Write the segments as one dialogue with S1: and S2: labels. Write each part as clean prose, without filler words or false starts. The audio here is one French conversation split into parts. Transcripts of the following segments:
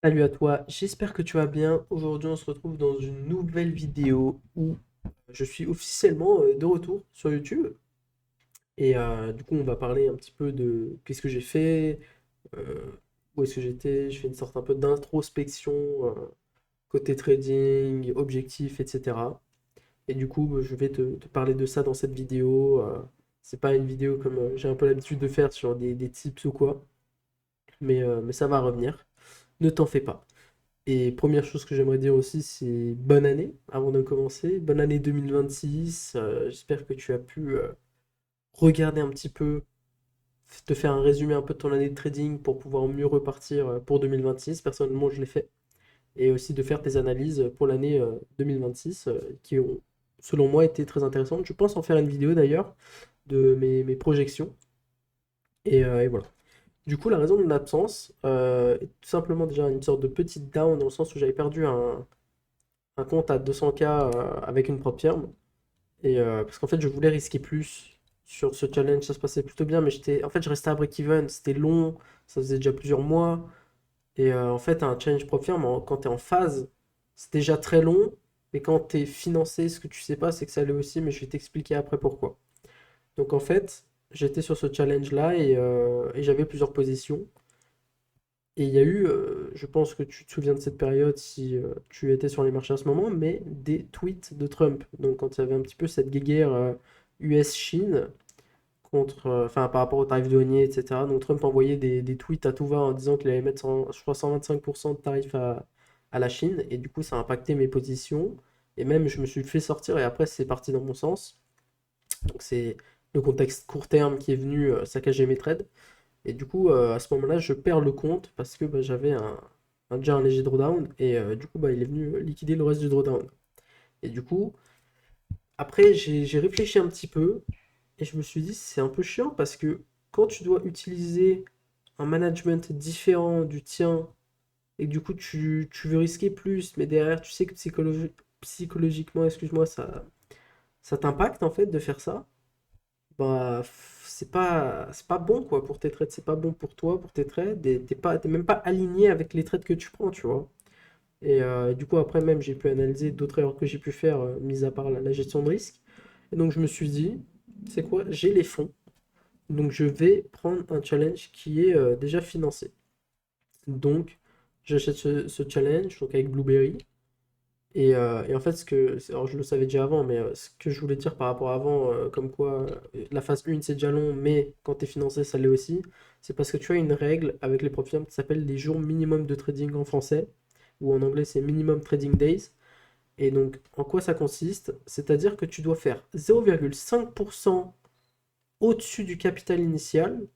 S1: Salut à toi, j'espère que tu vas bien. Aujourd'hui, on se retrouve dans une nouvelle vidéo où je suis officiellement de retour sur YouTube. Et du coup, on va parler un petit peu de qu'est-ce que j'ai fait, euh, où est-ce que j'étais. Je fais une sorte un peu d'introspection côté trading, objectif, etc. Et du coup, je vais te parler de ça dans cette vidéo. C'est pas une vidéo comme j'ai un peu l'habitude de faire sur des tips ou quoi, mais ça va revenir. Ne t'en fais pas. Et première chose que j'aimerais dire aussi, c'est bonne année avant de commencer. Bonne année 2026. J'espère que tu as pu regarder un petit peu, te faire un résumé un peu de ton année de trading pour pouvoir mieux repartir pour 2026. Personnellement, je l'ai fait. Et aussi de faire tes analyses pour l'année 2026 qui ont, selon moi, été très intéressantes. Je pense en faire une vidéo d'ailleurs de mes projections. Et voilà. Du coup, la raison de mon absence est tout simplement déjà une sorte de petite down dans le sens où j'avais perdu un compte à 200K avec une propre firme. Parce qu'en fait, je voulais risquer plus sur ce challenge. Ça se passait plutôt bien, mais en fait, je restais à break-even. C'était long, ça faisait déjà plusieurs mois. En fait, un challenge propre firme, quand tu es en phase, c'est déjà très long. Mais quand tu es financé, ce que tu sais pas, c'est que ça allait aussi. Mais je vais t'expliquer après pourquoi. Donc en fait, j'étais sur ce challenge-là et j'avais plusieurs positions. Et il y a eu, je pense que tu te souviens de cette période si tu étais sur les marchés à ce moment, mais des tweets de Trump. Donc quand il y avait un petit peu cette guéguerre US-Chine contre, enfin par rapport aux tarifs douaniers, etc. Donc Trump envoyait des tweets à tout va en disant qu'il allait mettre, je crois, 125% de tarifs à la Chine. Et du coup, ça a impacté mes positions. Et même, je me suis fait sortir et après, c'est parti dans mon sens. Donc c'est le contexte court terme qui est venu saccager mes trades. Et du coup, à ce moment-là, je perds le compte parce que bah, j'avais déjà un léger drawdown et du coup, bah, il est venu liquider le reste du drawdown. Et du coup, après, j'ai réfléchi un petit peu et je me suis dit, c'est un peu chiant parce que quand tu dois utiliser un management différent du tien et que du coup, tu veux risquer plus, mais derrière, tu sais que psychologiquement, excuse-moi, ça t'impacte en fait de faire ça. Bah, c'est pas bon quoi pour tes trades, c'est pas bon pour toi, pour tes trades, et t'es même pas aligné avec les trades que tu prends, tu vois. Du coup, après même, j'ai pu analyser d'autres erreurs que j'ai pu faire, mis à part la gestion de risque. Et donc, je me suis dit, c'est quoi? J'ai les fonds, donc je vais prendre un challenge qui est déjà financé. Donc, j'achète ce challenge, donc avec Blueberry. Et en fait, alors je le savais déjà avant, mais ce que je voulais dire par rapport à avant, comme quoi la phase 1 c'est déjà long, mais quand tu es financé, ça l'est aussi, c'est parce que tu as une règle avec les profils qui s'appelle les jours minimum de trading en français, ou en anglais c'est minimum trading days. Et donc, en quoi ça consiste? C'est-à-dire que tu dois faire 0,5% au-dessus du capital initial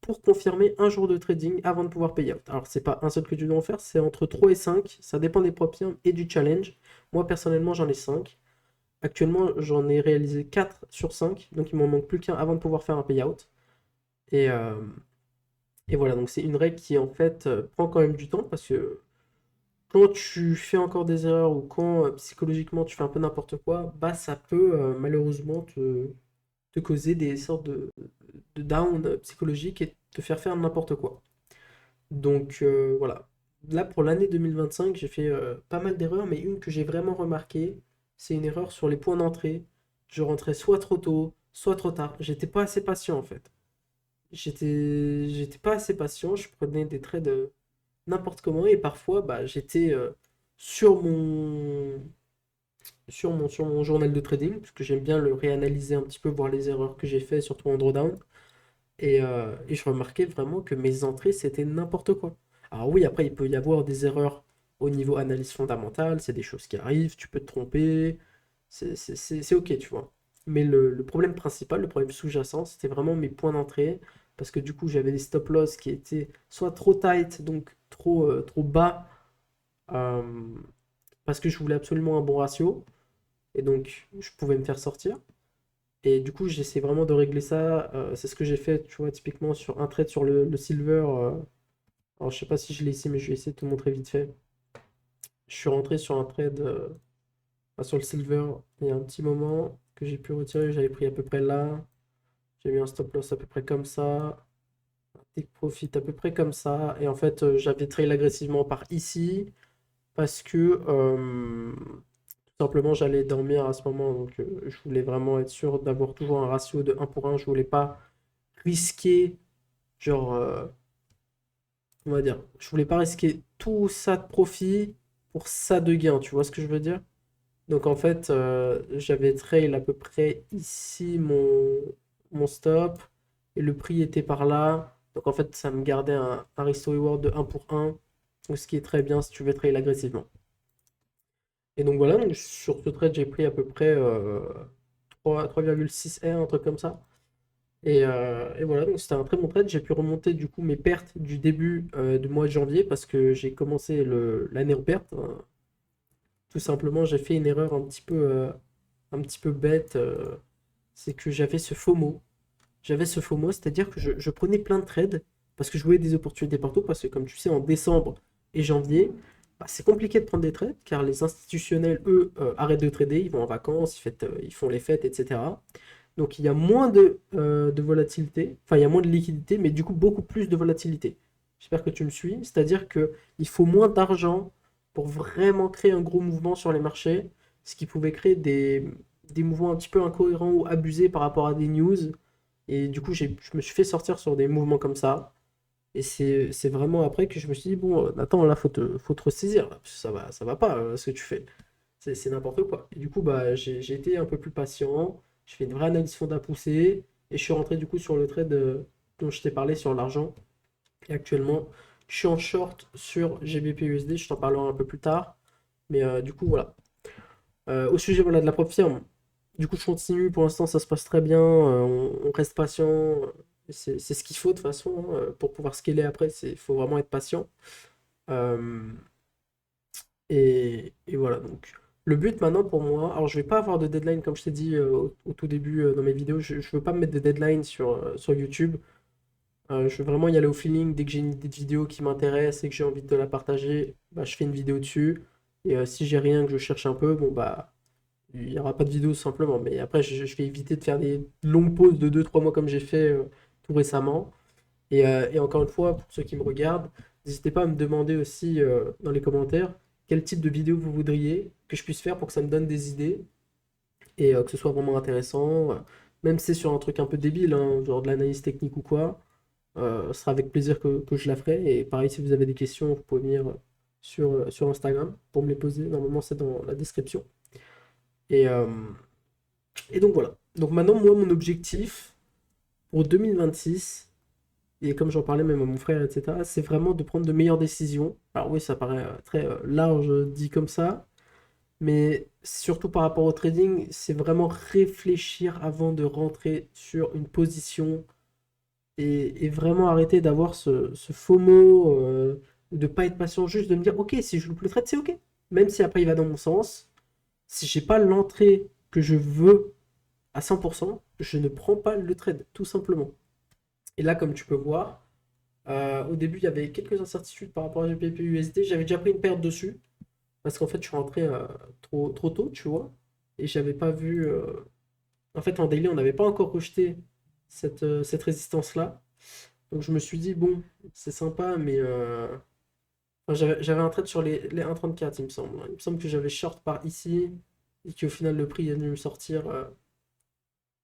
S1: pour confirmer un jour de trading avant de pouvoir payer out. Alors, c'est pas un seul que tu dois en faire, c'est entre 3 et 5. Ça dépend des propres et du challenge. Moi, personnellement, j'en ai 5. Actuellement, j'en ai réalisé 4 sur 5. Donc, il m'en manque plus qu'un avant de pouvoir faire un payout. Et, euh, et voilà, donc c'est une règle qui, en fait, prend quand même du temps parce que quand tu fais encore des erreurs ou quand psychologiquement tu fais un peu n'importe quoi, bah, ça peut malheureusement te causer des sortes de down psychologiques et te faire n'importe quoi. Donc voilà. Là, pour l'année 2025, j'ai fait pas mal d'erreurs, mais une que j'ai vraiment remarquée, c'est une erreur sur les points d'entrée. Je rentrais soit trop tôt, soit trop tard. J'étais pas assez patient en fait. J'étais pas assez patient, je prenais des trades n'importe comment et parfois bah, j'étais sur sur mon journal de trading, parce que j'aime bien le réanalyser un petit peu, voir les erreurs que j'ai fait, surtout en drawdown. Et je remarquais vraiment que mes entrées, c'était n'importe quoi. Alors oui, après, il peut y avoir des erreurs au niveau analyse fondamentale, c'est des choses qui arrivent, tu peux te tromper, c'est ok, tu vois. Mais le problème principal, le problème sous-jacent, c'était vraiment mes points d'entrée, parce que du coup, j'avais des stop loss qui étaient soit trop tight, donc trop bas, euh, parce que je voulais absolument un bon ratio, et donc je pouvais me faire sortir. Et du coup, j'essaie vraiment de régler ça. C'est ce que j'ai fait, tu vois, typiquement sur un trade sur le silver. Alors, je sais pas si je l'ai ici, mais je vais essayer de te montrer vite fait. Je suis rentré sur un trade sur le silver il y a un petit moment que j'ai pu retirer. J'avais pris à peu près là. J'ai mis un stop loss à peu près comme ça. take profit à peu près comme ça. Et en fait, j'avais trail agressivement par ici parce que tout simplement j'allais dormir à ce moment. Donc je voulais vraiment être sûr d'avoir toujours un ratio de 1 pour 1. Je voulais pas risquer, genre, on va dire, je voulais pas risquer tout ça de profit pour ça de gain. Tu vois ce que je veux dire? Donc en fait, j'avais trail à peu près ici mon stop et le prix était par là. Donc en fait, ça me gardait un risk reward de 1 pour 1, donc ce qui est très bien si tu veux trail agressivement. Et donc voilà, donc sur ce trade, j'ai pris à peu près 3,6 R, un truc comme ça. Et voilà, donc c'était un très bon trade. J'ai pu remonter du coup mes pertes du début du mois de janvier parce que j'ai commencé l'année en perte, hein. Tout simplement, j'ai fait une erreur un petit peu bête, c'est que j'avais ce FOMO. J'avais ce FOMO, c'est-à-dire que je prenais plein de trades parce que je voyais des opportunités partout. Parce que, comme tu sais, en décembre et janvier, bah, c'est compliqué de prendre des trades car les institutionnels, eux, arrêtent de trader, ils vont en vacances, ils font les fêtes, etc. Donc il y a moins de volatilité, enfin il y a moins de liquidité, mais du coup beaucoup plus de volatilité. J'espère que tu me suis. C'est-à-dire qu'il faut moins d'argent pour vraiment créer un gros mouvement sur les marchés, ce qui pouvait créer des mouvements un petit peu incohérents ou abusés par rapport à des news. Et du coup, je me suis fait sortir sur des mouvements comme ça. Et c'est vraiment après que je me suis dit, bon, attends, là, faut te ressaisir, là, parce que ça va pas, ce que tu fais. C'est n'importe quoi. Et du coup, bah, j'ai été un peu plus patient. Je fais une vraie analyse fonds poussée. Et je suis rentré du coup sur le trade dont je t'ai parlé sur l'argent. Et actuellement, je suis en short sur GBP USD. Je t'en parlerai un peu plus tard. Mais du coup, voilà. Au sujet voilà, de la prop firme, du coup, je continue. Pour l'instant, ça se passe très bien. On reste patient. C'est ce qu'il faut de toute façon, hein. Pour pouvoir scaler après, il faut vraiment être patient. Euh, et voilà, donc le but maintenant pour moi, alors je vais pas avoir de deadline comme je t'ai dit au tout début dans mes vidéos, je veux pas me mettre de deadline sur YouTube. Je veux vraiment y aller au feeling. Dès que j'ai une idée de vidéo qui m'intéresse et que j'ai envie de la partager, bah, je fais une vidéo dessus. Et si j'ai rien, que je cherche un peu, bon bah il n'y aura pas de vidéo simplement. Mais après, je vais éviter de faire des longues pauses de 2 3 mois comme j'ai fait tout récemment. Et encore une fois, pour ceux qui me regardent, n'hésitez pas à me demander aussi dans les commentaires quel type de vidéo vous voudriez que je puisse faire pour que ça me donne des idées et que ce soit vraiment intéressant. Même si c'est sur un truc un peu débile, hein, genre de l'analyse technique ou quoi, ce sera avec plaisir que je la ferai. Et pareil, si vous avez des questions, vous pouvez venir sur Instagram pour me les poser. Normalement, c'est dans la description. Et, euh, et donc voilà. Donc maintenant, moi, mon objectif pour 2026, et comme j'en parlais même à mon frère, etc., c'est vraiment de prendre de meilleures décisions. Alors oui, ça paraît très large dit comme ça, mais surtout par rapport au trading, c'est vraiment réfléchir avant de rentrer sur une position et vraiment arrêter d'avoir ce FOMO, de ne pas être patient, juste de me dire, ok, si je loupe le trade, c'est ok. Même si après il va dans mon sens, si j'ai pas l'entrée que je veux à 100%, je ne prends pas le trade, tout simplement. Et là, comme tu peux voir, au début, il y avait quelques incertitudes par rapport à GBP USD. J'avais déjà pris une perte dessus parce qu'en fait, je suis rentré trop tôt, tu vois. Et j'avais pas vu. En fait, en daily, on n'avait pas encore rejeté cette résistance-là. Donc, je me suis dit, bon, c'est sympa, mais enfin, j'avais un trade sur les 1,34, il me semble. Il me semble que j'avais short par ici et qu'au final, le prix est venu me sortir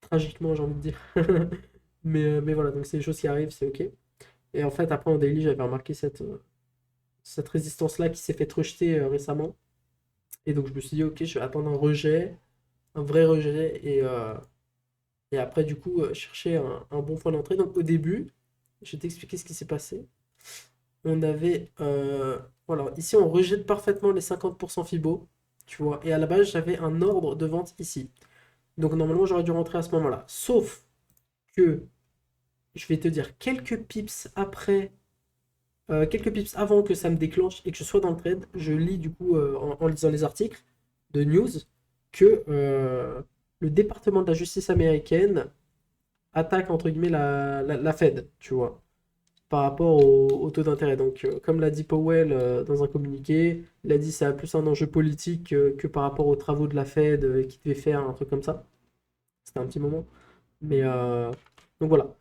S1: tragiquement, j'ai envie de dire. Mais voilà, donc c'est des choses qui arrivent, c'est ok. Et en fait, après, en daily, j'avais remarqué cette résistance-là qui s'est fait rejeter récemment. Et donc je me suis dit, ok, je vais attendre un rejet, un vrai rejet, et après, du coup, chercher un bon point d'entrée. Donc au début, je vais t'expliquer ce qui s'est passé. On avait, voilà, ici on rejette parfaitement les 50% Fibo, tu vois, et à la base, j'avais un ordre de vente ici. Donc normalement, j'aurais dû rentrer à ce moment-là. Sauf que, je vais te dire, quelques pips avant que ça me déclenche et que je sois dans le trade, je lis du coup en lisant les articles de news que le département de la justice américaine attaque entre guillemets la Fed, tu vois, par rapport au taux d'intérêt. Donc, comme l'a dit Powell dans un communiqué, il a dit que ça a plus un enjeu politique que par rapport aux travaux de la Fed qui devait faire un truc comme ça. C'était un petit moment. Mais donc voilà.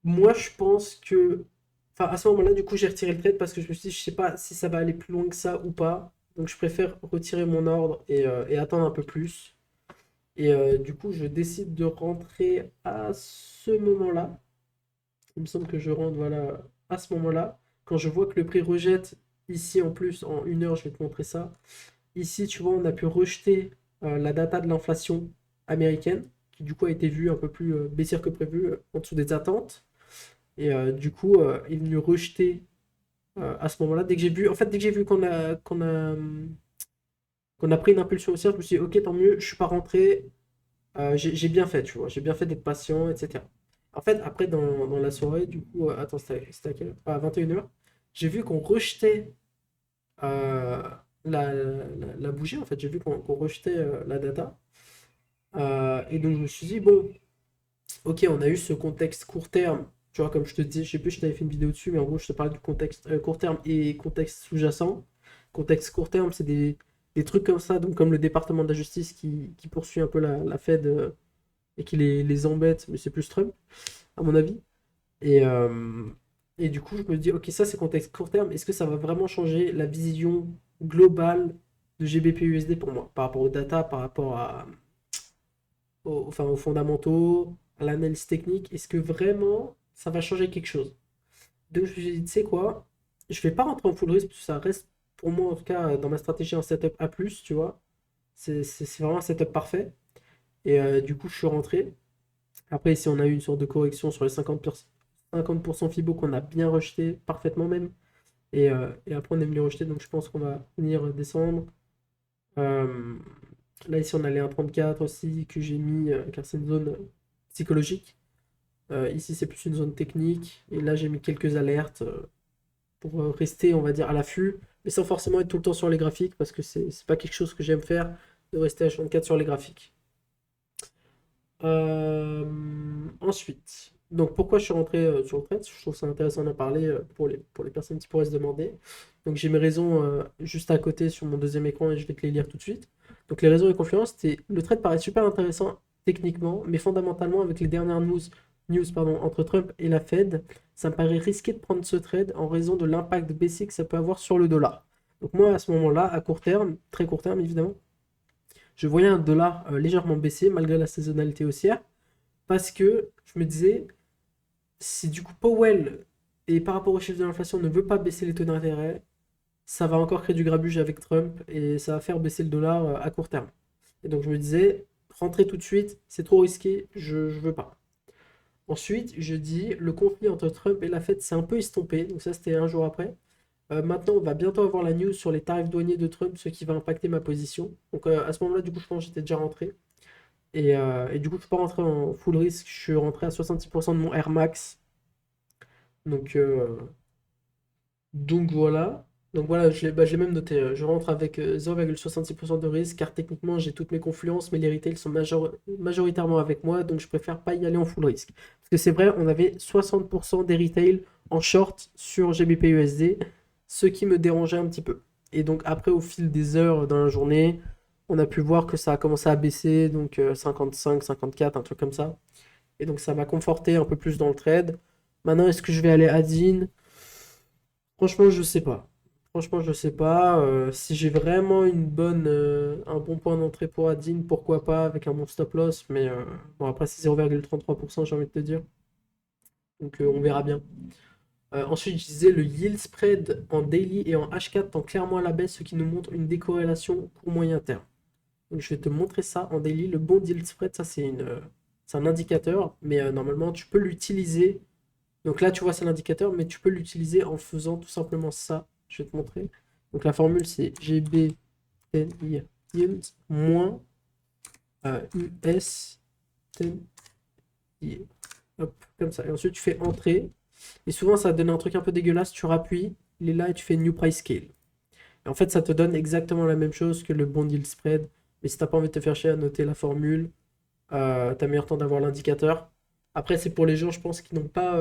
S1: Moi, je pense que. Enfin, à ce moment-là, du coup, j'ai retiré le trade parce que je me suis dit, je sais pas si ça va aller plus loin que ça ou pas. Donc, je préfère retirer mon ordre et attendre un peu plus. Du coup, je décide de rentrer à ce moment-là. Il me semble que je rentre, voilà, à ce moment-là. Quand je vois que le prix rejette, ici en plus, en 1 heure, je vais te montrer ça. Ici, tu vois, on a pu rejeter la data de l'inflation américaine, qui du coup a été vue un peu plus baissière que prévu, en dessous des attentes. Du coup, il est venu rejeter à ce moment-là. Dès que j'ai vu, en fait, dès que j'ai vu qu'on a pris une impulsion haussière, je me suis dit, ok, tant mieux, je suis pas rentré, j'ai bien fait, tu vois, j'ai bien fait d'être patient, etc. En fait, après, dans la soirée, du coup, attends, c'était à quelle heure? À 21 heures, j'ai vu qu'on rejetait euh, la bougie, en fait, j'ai vu qu'on rejetait la data. Et donc, je me suis dit, bon, ok, on a eu ce contexte court terme, tu vois, comme je te dis, je sais plus, je t'avais fait une vidéo dessus, mais en gros, je te parlais du contexte court terme et contexte sous-jacent. Contexte court terme, c'est des trucs comme ça, donc comme le département de la justice qui poursuit un peu la Fed et qui les embête, mais c'est plus Trump, à mon avis. Et, euh, et du coup, je me dis, ok, ça c'est contexte court terme, est-ce que ça va vraiment changer la vision globale de GBP/USD pour moi, par rapport aux data, par rapport enfin, aux fondamentaux, à l'analyse technique, est-ce que vraiment ça va changer quelque chose? Donc je me suis dit, tu sais quoi, je vais pas rentrer en full risk, parce que ça reste pour moi en tout cas dans ma stratégie un setup A+, tu vois. C'est vraiment un setup parfait. Du coup, je suis rentré. Après, ici, on a eu une sorte de correction sur les 50% Fibo qu'on a bien rejeté, parfaitement même. Et après, on est venu rejeter, donc je pense qu'on va venir descendre. Euh, Là, ici, on a les 1,34 aussi, que j'ai mis, car c'est une zone psychologique. Ici, c'est plus une zone technique. Et là, j'ai mis quelques alertes pour rester, on va dire, à l'affût, mais sans forcément être tout le temps sur les graphiques, parce que c'est pas quelque chose que j'aime faire, de rester H24 sur les graphiques. Euh, Ensuite, donc pourquoi je suis rentré sur le trade? Je trouve ça intéressant d'en parler pour les personnes qui pourraient se demander. Donc j'ai mes raisons juste à côté sur mon deuxième écran et je vais te les lire tout de suite. Donc les raisons et confiance, c'est le trade paraît super intéressant techniquement, mais fondamentalement avec les dernières news pardon, entre Trump et la Fed, ça me paraît risqué de prendre ce trade en raison de l'impact baissier que ça peut avoir sur le dollar. Donc moi à ce moment-là, à court terme, très court terme évidemment, je voyais un dollar légèrement baisser malgré la saisonnalité haussière parce que je me disais, si du coup Powell, et par rapport au chiffre de l'inflation, ne veut pas baisser les taux d'intérêt, ça va encore créer du grabuge avec Trump et ça va faire baisser le dollar à court terme. Et donc je me disais, rentrer tout de suite, c'est trop risqué, je veux pas. Ensuite, je dis, le conflit entre Trump et la Fed s'est un peu estompé, donc ça c'était un jour après. Maintenant, on va bientôt avoir la news sur les tarifs douaniers de Trump, ce qui va impacter ma position. Donc à ce moment-là, du coup, je pense que j'étais déjà rentré. Et du coup, je ne suis pas rentré en full risque, je suis rentré à 66% de mon Air Max. Donc, euh, donc voilà. Donc voilà, je l'ai même noté. Je rentre avec 0,66% de risque, car techniquement, j'ai toutes mes confluences, mais les retails sont majoritairement avec moi, donc je préfère pas y aller en full risque. Parce que c'est vrai, on avait 60% des retails en short sur GBP/USD, ce qui me dérangeait un petit peu. Et donc après, au fil des heures dans la journée, on a pu voir que ça a commencé à baisser, donc 55, 54, un truc comme ça. Et donc ça m'a conforté un peu plus dans le trade. Maintenant, est-ce que je vais aller à Dean? Franchement, je sais pas. Franchement, je sais pas. Si j'ai vraiment un bon point d'entrée pour Adin, pourquoi pas avec un bon stop loss. Mais bon, après, c'est 0,33%, j'ai envie de te dire. Donc, on verra bien. Ensuite, je disais le yield spread en daily et en H4 tend clairement à la baisse, ce qui nous montre une décorrélation court-moyen terme. Donc, je vais te montrer ça en daily. Le bon yield spread, ça, c'est un indicateur, mais normalement, tu peux l'utiliser. Donc là, tu vois, c'est l'indicateur, mais tu peux l'utiliser en faisant tout simplement ça. Je vais te montrer. Donc la formule, c'est GB10i yield moins US 10i. Hop, comme ça. Et ensuite, tu fais entrer. Et souvent, ça donne un truc un peu dégueulasse. Tu rappuies, il est là et tu fais New Price Scale. Et en fait, ça te donne exactement la même chose que le bon yield spread. Mais si t'as pas envie de te faire chier à noter la formule, t'as meilleur temps d'avoir l'indicateur. Après, c'est pour les gens, je pense, qui n'ont pas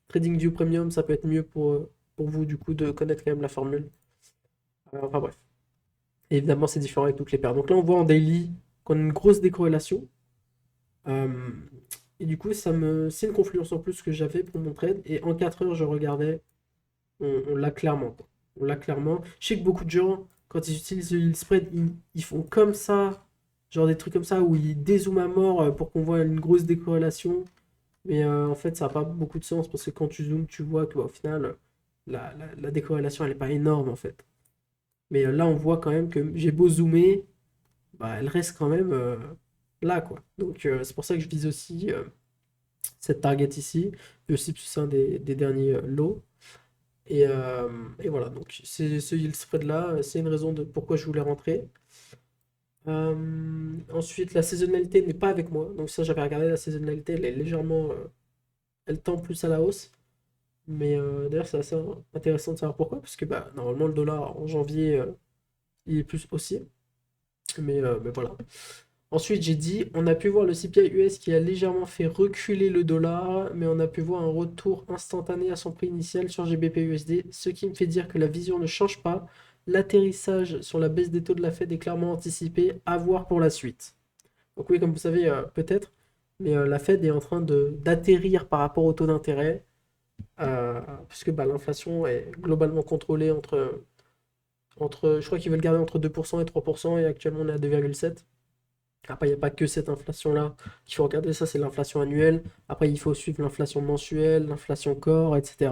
S1: TradingView Premium, ça peut être mieux pour vous, du coup, de connaître quand même la formule. Enfin bref. Et évidemment, c'est différent avec toutes les paires. Donc là, on voit en daily qu'on a une grosse décorrélation. Euh, Et du coup, c'est une confluence en plus que j'avais pour mon trade. Et en 4 heures, je regardais, on l'a clairement, quoi. On l'a clairement. Je sais que beaucoup de gens, quand ils utilisent le yield spread, ils font comme ça, genre des trucs comme ça, où ils dézooment à mort pour qu'on voit une grosse décorrélation. Mais en fait, ça n'a pas beaucoup de sens parce que quand tu zoomes, tu vois que au final, la décorrélation, elle n'est pas énorme en fait. Mais là, on voit quand même que j'ai beau zoomer, bah, elle reste quand même là, quoi. Donc, c'est pour ça que je vise aussi cette target ici, et aussi parce que c'est un des derniers lots. Et, euh, et voilà, donc ce yield spread là, c'est une raison de pourquoi je voulais rentrer. Ensuite, la saisonnalité n'est pas avec moi, donc ça j'avais regardé, la saisonnalité elle est légèrement, elle tend plus à la hausse. Mais d'ailleurs, c'est assez intéressant de savoir pourquoi, parce que bah, normalement le dollar en janvier il est plus haussier. Mais voilà. Ensuite, j'ai dit, on a pu voir le CPI US qui a légèrement fait reculer le dollar, mais on a pu voir un retour instantané à son prix initial sur GBP USD, ce qui me fait dire que la vision ne change pas. L'atterrissage sur la baisse des taux de la Fed est clairement anticipé, à voir pour la suite. Donc oui, comme vous savez, peut-être, mais la Fed est en train d'atterrir par rapport au taux d'intérêt, puisque bah, l'inflation est globalement contrôlée je crois qu'ils veulent garder entre 2% et 3%, et actuellement on est à 2,7. Après, il n'y a pas que cette inflation-là qu'il faut regarder, ça c'est l'inflation annuelle. Après, il faut suivre l'inflation mensuelle, l'inflation corps, etc.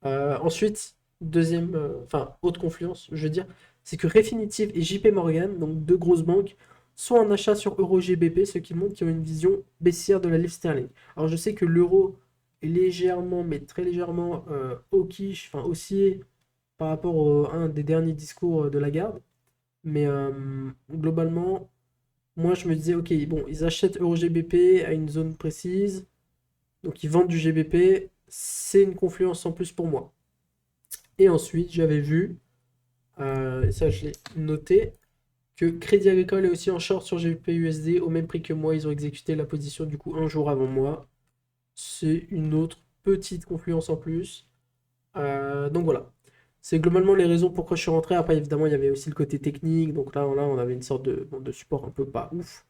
S1: Ensuite, autre confluence, je veux dire, c'est que Refinitiv et JP Morgan, donc deux grosses banques, sont en achat sur EuroGBP, ce qui montre qu'ils ont une vision baissière de la livre sterling. Alors, je sais que l'euro est légèrement, mais très légèrement hawkish, enfin haussier par rapport à un des derniers discours de Lagarde. Mais globalement, moi, je me disais, ok, bon, ils achètent EuroGBP à une zone précise, donc ils vendent du GBP, c'est une confluence en plus pour moi. Et ensuite, j'avais vu, et ça je l'ai noté, que Crédit Agricole est aussi en short sur GBP USD au même prix que moi. Ils ont exécuté la position du coup un jour avant moi. C'est une autre petite confluence en plus. Donc voilà. C'est globalement les raisons pourquoi je suis rentré. Après, évidemment, il y avait aussi le côté technique. Donc là, on avait une sorte de support un peu pas ouf.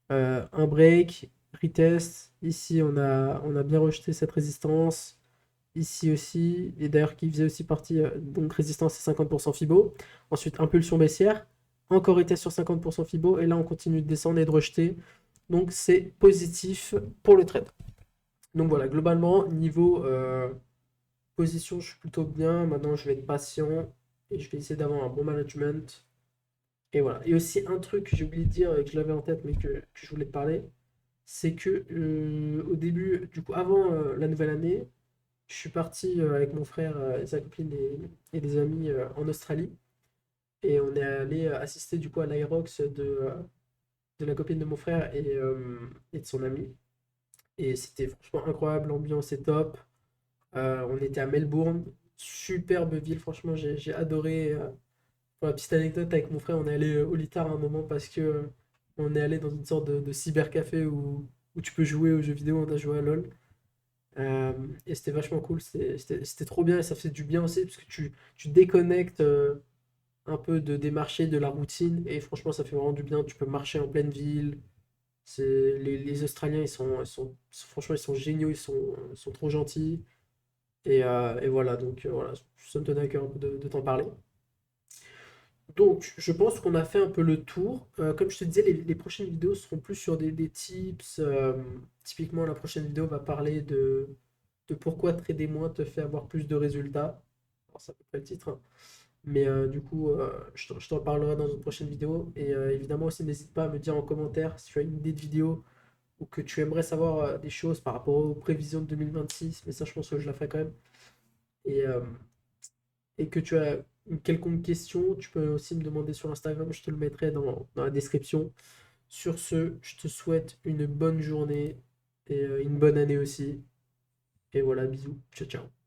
S1: Un break, retest. Ici, on a bien rejeté cette résistance. Ici aussi. Et d'ailleurs, qui faisait aussi partie. Donc résistance c'est 50% Fibo. Ensuite, impulsion baissière. Encore retest sur 50% Fibo. Et là, on continue de descendre et de rejeter. Donc c'est positif pour le trade. Donc voilà, globalement, niveau position, je suis plutôt bien. Maintenant, je vais être patient et je vais essayer d'avoir un bon management. Et voilà. Et aussi, un truc que j'ai oublié de dire et que je l'avais en tête, mais que je voulais te parler, c'est que au début, du coup, avant la nouvelle année, je suis parti avec mon frère, sa copine et des amis en Australie. Et on est allé assister du coup à l'Aerox de la copine de mon frère et de son ami. Et c'était franchement incroyable, l'ambiance est top. On était à Melbourne, superbe ville, franchement, j'ai adoré. Pour la petite anecdote, avec mon frère, on est allé au Litard à un moment parce que on est allé dans une sorte de cybercafé où tu peux jouer aux jeux vidéo, on a joué à LoL. Euh, et c'était vachement cool, c'était trop bien et ça fait du bien aussi parce que tu déconnectes un peu des marchés, de la routine et franchement, ça fait vraiment du bien. Tu peux marcher en pleine ville. Les Australiens, franchement, ils sont géniaux, ils sont trop gentils. Et voilà, donc voilà, ça me tenait à cœur un peu de t'en parler. Donc, je pense qu'on a fait un peu le tour. Comme je te disais, les prochaines vidéos seront plus sur des tips. Typiquement, la prochaine vidéo va parler de pourquoi trader moins te fait avoir plus de résultats. Alors, c'est à peu près le titre, hein. Mais du coup, je t'en parlerai dans une prochaine vidéo. Et évidemment aussi, n'hésite pas à me dire en commentaire si tu as une idée de vidéo ou que tu aimerais savoir des choses par rapport aux prévisions de 2026. Mais ça, je pense que je la ferai quand même. Et, euh, et que tu as une quelconque question, tu peux aussi me demander sur Instagram, je te le mettrai dans la description. Sur ce, je te souhaite une bonne journée et une bonne année aussi. Et voilà, bisous, ciao ciao.